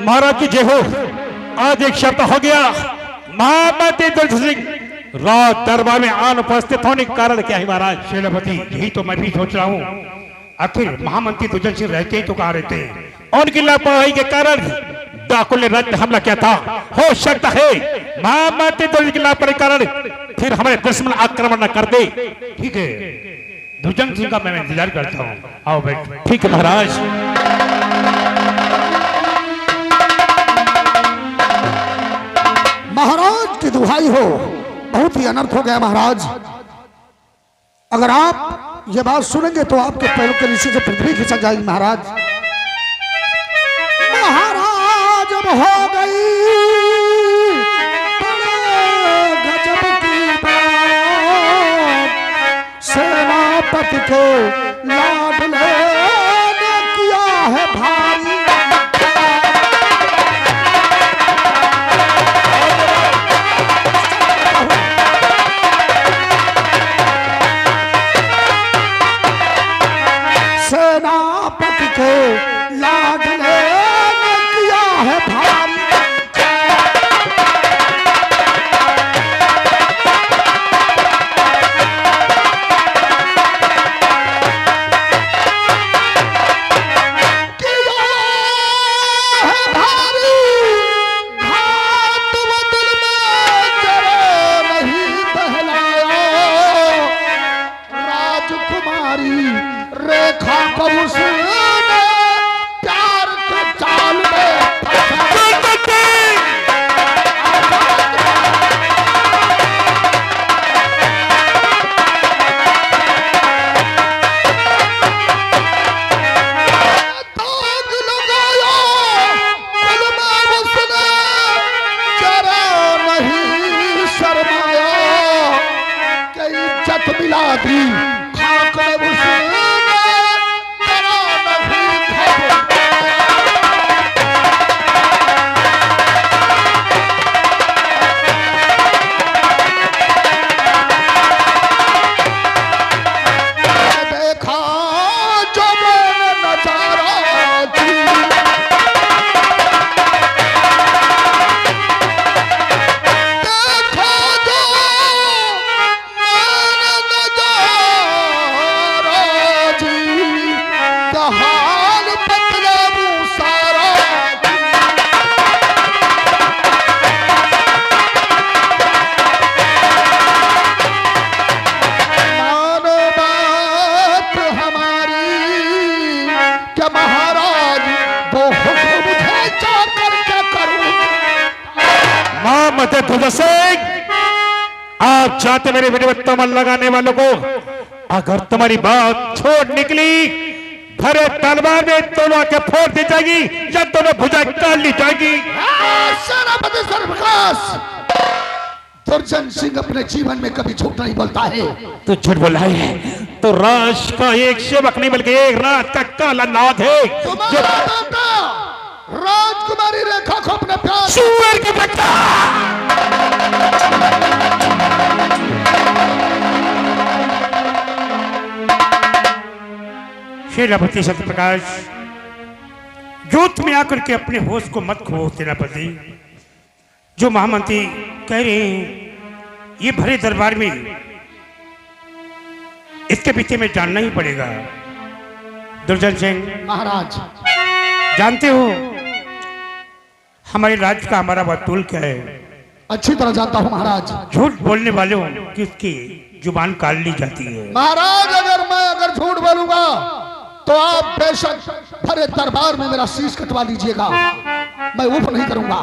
महाराज की जय हो। आज एक शब्द हो गया, महामती दुर्जन सिंह राज दरबार में आन उपस्थित होने का कारण क्या है महाराज? सेनापति, यही तो मैं भी सोच रहा हूँ। आखिर महामंत्री दुर्जन सिंह रहते ही तो कहाँ रहते हैं? उनकी लापरवाही के कारण डाकुओं ने रात में हमला किया था। हो सकता है महामती दुर्जन की लापरवाही के कारण फिर हमारे दुश्मन आक्रमण न कर दे। ठीक है, दुर्जन सिंह का मैं इंतजार करता हूँ। आओ बैठ। ठीक है महाराज। महाराज की दुहाई हो, बहुत ही अनर्थ हो गया महाराज। अगर आप ये बात सुनेंगे तो आपके पैरों के नीचे से पृथ्वी खिसक जाएगी महाराज। महाराज अब हो गई बड़े गजब की बात, सेनापति के लाडले ने किया है भारी। सेनापति के लाडले ने किया है भारी। रेखा को उसने प्यार के जाल में दाग लगाया, दिल में उसने जरा नहीं शर्माया, कई इज्जत मिला दी खाक में उसने। दुर्जन सिंह, आप चाहते मेरे विधिवत तमल लगाने वालों को, अगर तुम्हारी बात छोड़ निकली भरे तलवार में दोनों के फोड़ दी जाएगी या दोनों भुजाएं काट ली जाएगी। सेनापति सर्वप्रकाश, दुर्जन सिंह अपने जीवन में कभी झूठ नहीं बोलता है। तो झूठ बोला है तो राज का एक सेवक नहीं बल्कि एक रात का काला नाद है। तुम्हारा बेटा राजकुमारी रेखा को अपने प्यार सुअर की बच्चा सेनापति सत्यप्रकाश, युद्ध में आकर के अपने होश को मत खो सेनापति। जो महामंत्री कह रहे हैं ये भरे दरबार में, इसके पीछे में जानना ही पड़ेगा। दुर्जन सिंह महाराज, जानते हो हमारे राज्य का हमारा वतूल क्या है? अच्छी तरह जानता हूँ महाराज। झूठ बोलने वालों की उसकी जुबान काट ली जाती है। महाराज, अगर झूठ बोलूंगा तो आप बेशक भरे दरबार में मेरा शीश कटवा दीजिएगा, मैं ऊपर नहीं करूंगा।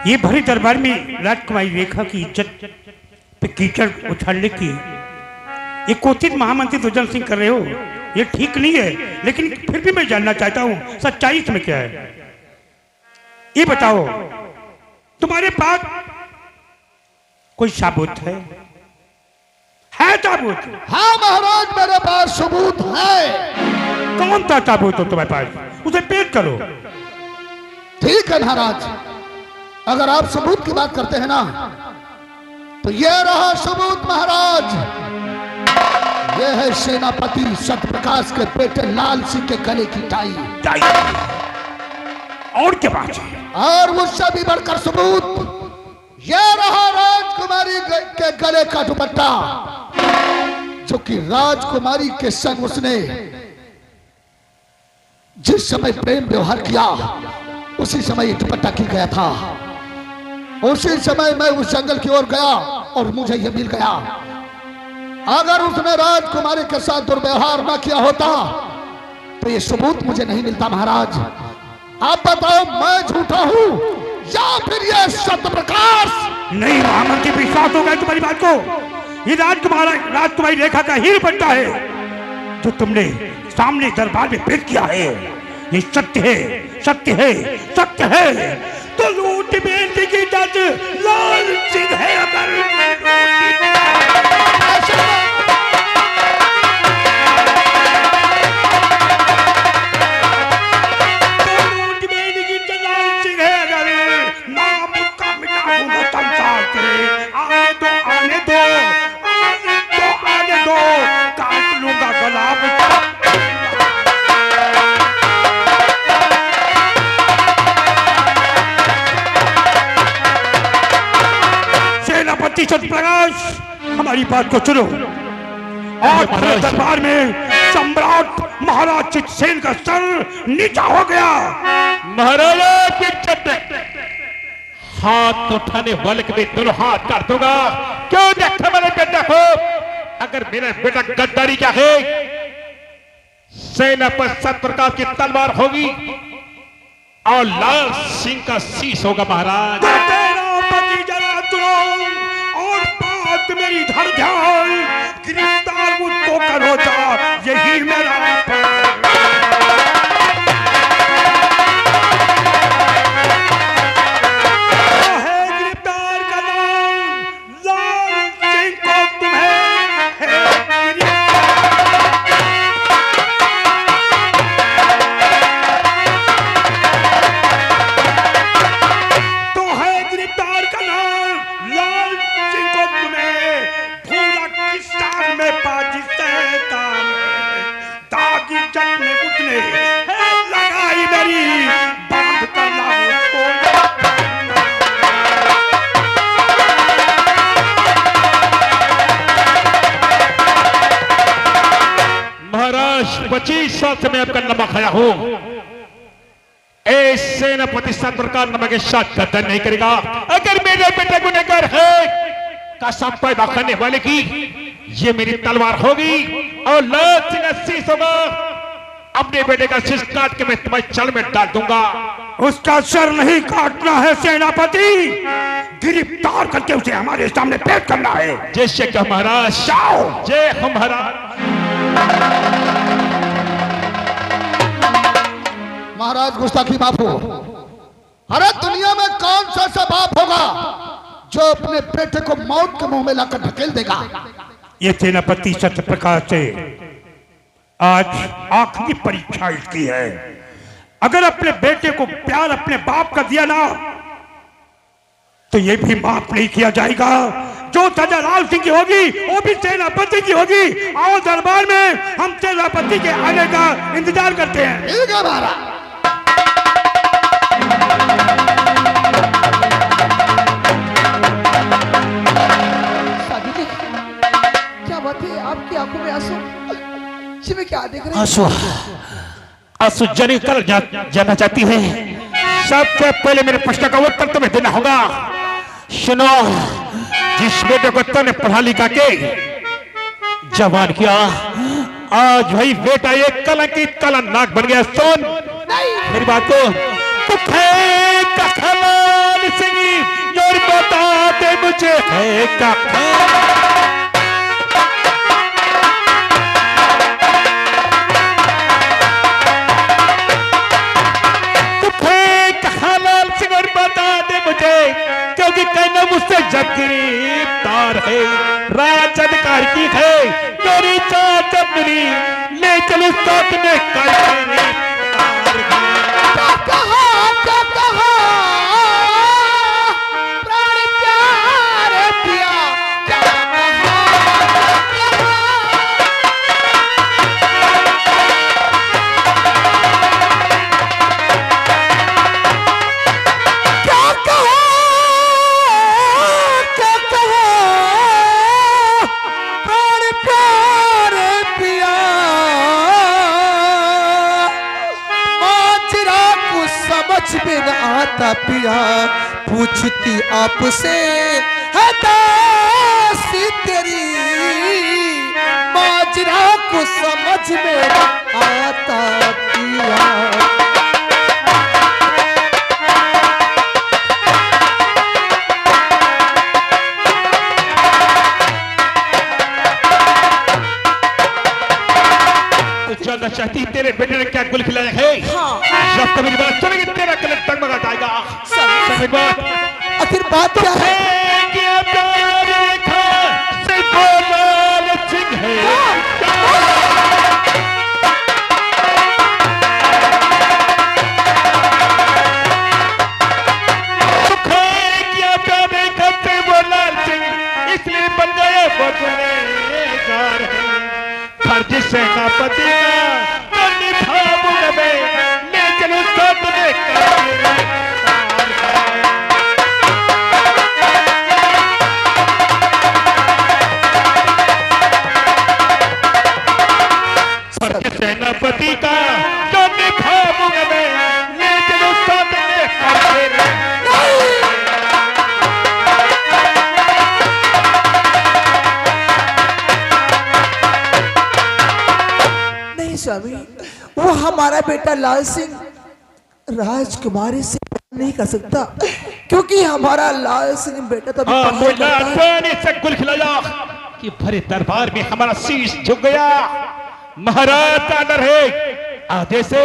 ये भरे दरबार में राजकुमारी रेखा की इज्जत पे कीचड़ उछालने की ये कोशिश महामंत्री दुर्जन सिंह कर रहे हो, ये ठीक नहीं है। लेकिन फिर भी मैं जानना चाहता हूँ सच्चाई इसमें क्या है। ये बताओ, तुम्हारे पास कोई सबूत है? सबूत? हाँ महाराज, मेरे पास सबूत है। कौन सा सबूत हो तुम्हारे पास? उसे पेश करो। ठीक है महाराज, अगर आप सबूत की बात करते हैं ना तो यह रहा सबूत महाराज। यह है सेनापति सत्यप्रकाश के बेटे लाल सिंह के गले की टाई। और क्या बात है? और मुझसे भी बढ़कर सबूत, यह रहा राजकुमारी के गले का दुपट्टा, जो कि राजकुमारी के संग उसने जिस समय प्रेम व्यवहार किया उसी समय दुपट्टा गिर गया था। उसी समय मैं उस जंगल की ओर गया और मुझे यह मिल गया। अगर उसने राजकुमारी के साथ दुर्व्यवहार न किया होता तो यह सबूत मुझे नहीं मिलता। महाराज आप बताओ, मैं झूठा हूं या फिर यह सत्य प्रकाश? नहीं, महामंत्री विश्वास हो गया तुम्हारी बात को। ये राजकुमारी रेखा का ही दुपट्टा है जो तुमने सामने दरबार में पेश किया है। ये सत्य है, सत्य है, सत्य है। तो लूट बेटी की जज लाल सिंह है। अगर प्रकाश, हमारी बात को सुनो। आज पूरे दरबार में सम्राट महाराज चित्रसेन का सर नीचा हो गया। महाराजा हाथ उठाने वाले के भी दोनों हाथ काट दूंगा। क्यों देखा मेरे बेटा को? अगर मेरा बेटा गद्दारी क्या है, सेना पर सतप्रकाश की तलवार होगी और लाल सिंह का शीश होगा। महाराज तेरा पति जरा तुरंत और बात मेरी धर ध्यान, गिरफ्तार मुझको करो जा, यही मेरा है। गिरफ्तार करना लाल सिंह को तुम्हें तो है गिरफ्तार करना लाल सिंह को तुम्हें भूला किस्तान में पाकिस्तान दागी जट में उतने लगाई मेरी बांध कर लाओ को। महाराज 25 साल से मैं आपका नमक खाया हूं। ऐसे सेनापति सतप्रकाश नमक के साथ गद्दार नहीं करेगा। अगर मेरे बेटे गुनहगार है, कसम पैदा करने वाले की ये मेरी तलवार होगी और लाल सिंह का शीश होगा। अपने बेटे का शीश काट के मैं तुम्हारे चल में डाल दूंगा। उसका सर नहीं काटना है सेनापति, गिरफ्तार करके उसे हमारे सामने पेश करना है। जैसे कि महाराज जय हो महाराज। महाराज गुस्ताखी माफ हो। अरे दुनिया में कौन सा ऐसा बाप होगा जो अपने बेटे को मौत के मुंह में लाकर ढकेल देगा? ये सेनापति सत्यप्रकाश से आज आखिरी परीक्षा इसकी है। अगर अपने बेटे को प्यार अपने बाप का दिया ना तो ये भी माफ नहीं किया जाएगा। जो सजा लाल सिंह की होगी वो भी सेनापति की होगी। आओ दरबार में हम सेनापति के आने का इंतजार करते हैं। ठीक है महाराज। क्या बात है, आपकी आंखों में आंसू? जी मैं क्या देख रहे हैं? आंसू आंसू जनी कर जाना चाहती है। सबसे पहले मेरे प्रश्न का उत्तर तुम्हें देना होगा। सुनो, जिस बेटे को तुमने पढ़ा लिखा के जवान किया, आज भाई बेटा एक कलंकित कलंकनाक बन गया। सुन मेरी बात को, सिंह और बता दे मुझे है का क्योंकि कहना मुझसे जब गिरफ्तार है राज अधिकार की है मेरी चाचा मिली ले चलो साथ में प्राण प्यारे पिया माता पिया पूछती आपसे है दासी तेरी, माजरा को समझ में आता पिया। जानना चाहती तेरे बेटे ने क्या गुल खिलाया है? जब तक मेरी बात सुनेगी तेरा कलर टगमगा जाएगा। समझ बात? आखिर बात क्या है? इसलिए बन गए बदलेगार फर्ज सेनापति का निभाऊंगा मैं, लेकिन उसका तुझे फर्ज सेनापति का जो निभाऊंगा मैं, लेकिन उसका तुझे करके स्वामी, वो हमारा बेटा लाल सिंह राजकुमारी से नहीं कर सकता, क्योंकि हमारा लाल सिंह बेटा तो से गुल खिलाया कि भरे दरबार में हमारा शीश झुक गया। महाराज आदर है आदेश से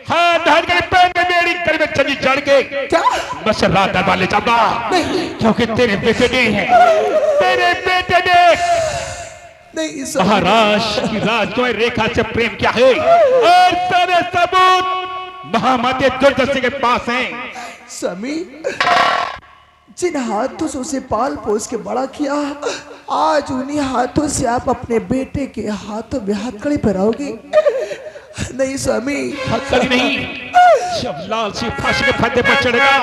हाँ धान के पैर में मेरी कर में चली चढ़ के क्या बस रात दरबार ले जाऊंगा, क्योंकि तेरे बेटे ने तेरे बेटे ने नहीं महाराष्ट्र की राजकुमारी रेखा से प्रेम किया है और सारे सबूत महामती दुर्दशा के पास हैं। स्वामी, जिन हाथों से उसे पाल पोस के बड़ा किया, आज उन्हीं हाथों से आप अपने बेटे के हाथों में हथकड़ी पहनाओगे? नहीं स्वामी, हथकड़ी नहीं, जब लाल सिंह फांसी के फंदे पर चढ़ेगा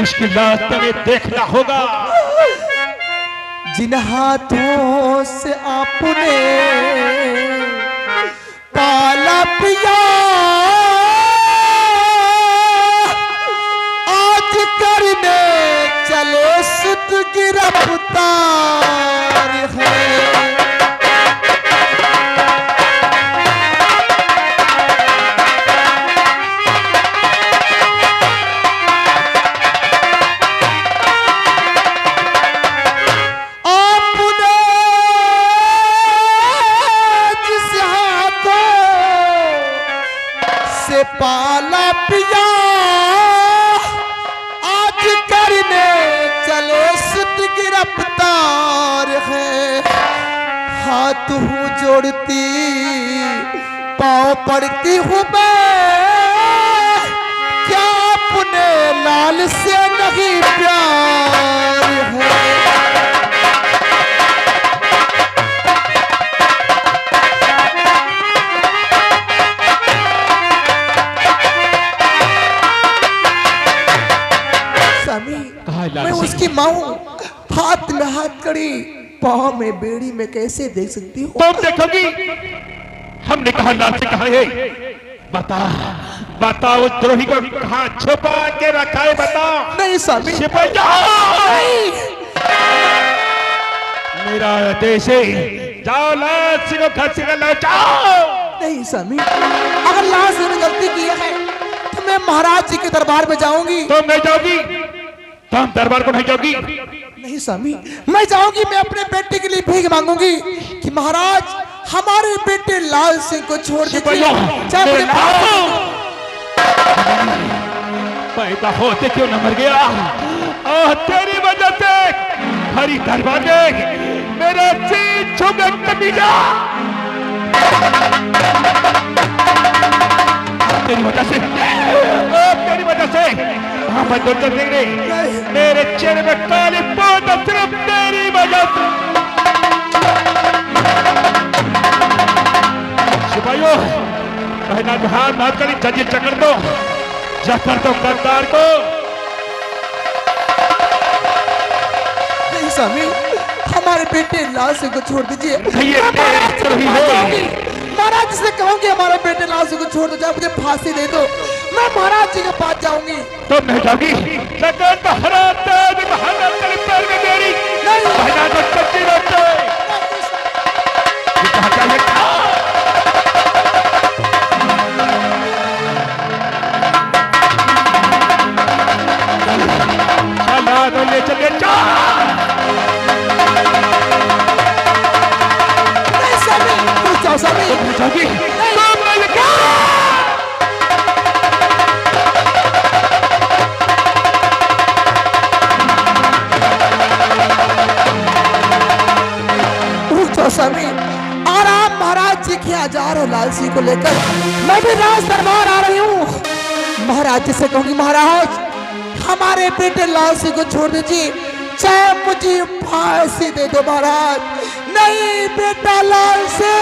उसकी लाश तुम्हें देखना होगा। जिन हाथों से आपने पाला पिया, आज करने चले सुध गिरफ्तार है। पाला पिया आज करने चले सुध गिरफ्तार है। हाथ हूँ जोड़ती पाँव पड़ती हूँ मैं, क्या अपने लाल से नहीं प्यार है। मैं उसकी माँ हूँ, हाथ में हाथ कड़ी पाँव में बेड़ी में कैसे देख सकती हूँ? तुम देखोगी, हमने कहा लाल से कहा है, बता बता उस द्रोही को कहाँ छुपा के रखा है, बता। नहीं स्वामी, छिपा मेरा आदेश है, जाओ लाल सिंह को घर से लाओ, जाओ। नहीं स्वामी, अगर लाल सिंह ने गलती की है तो मैं महाराज जी के दरबार में जाऊंगी। तुम नहीं जाओगी? तुम दरबार को नहीं जाओगी? नहीं स्वामी, मैं जाऊंगी, मैं अपने बेटे के लिए भीख मांगूंगी कि महाराज हमारे बेटे लाल सिंह को छोड़ दीजिए। पैदा होते क्यों न मर गया? तेरी वजह से हरी दरबार में मेरा जी छुप कमीजा, तेरी वजह से मेरे चेहरे में काली पोत सिर्फ तेरी वजह से। सिपाहियों, पहला हाथ हाथ करी जजिए चकर दो गद्दार को। नहीं स्वामी, हमारे बेटे लाल सिंह को छोड़ दीजिए। महाराज महाराज से कहूंगी हमारे बेटे लालसी को छोड़ दो, चाहे मुझे फांसी दे दो, मैं महाराज जी के पास जाऊंगी। तो मैं जाऊंगी लेकिन महाराज तेरे पैर में मेरी नहीं। बहना तो कच्ची रहते कहा चाहिए चला तो ले चले जाओगी स्वामी, और आप महाराज जी के यहाँ जा रहे हो लालसी को लेकर, मैं भी राज दरबार आ रही हूँ। महाराज जी से कहूंगी महाराज हमारे बेटे लालसी को छोड़ दीजिए, चाहे मुझे फांसी दे दो महाराज। नहीं बेटा लालसी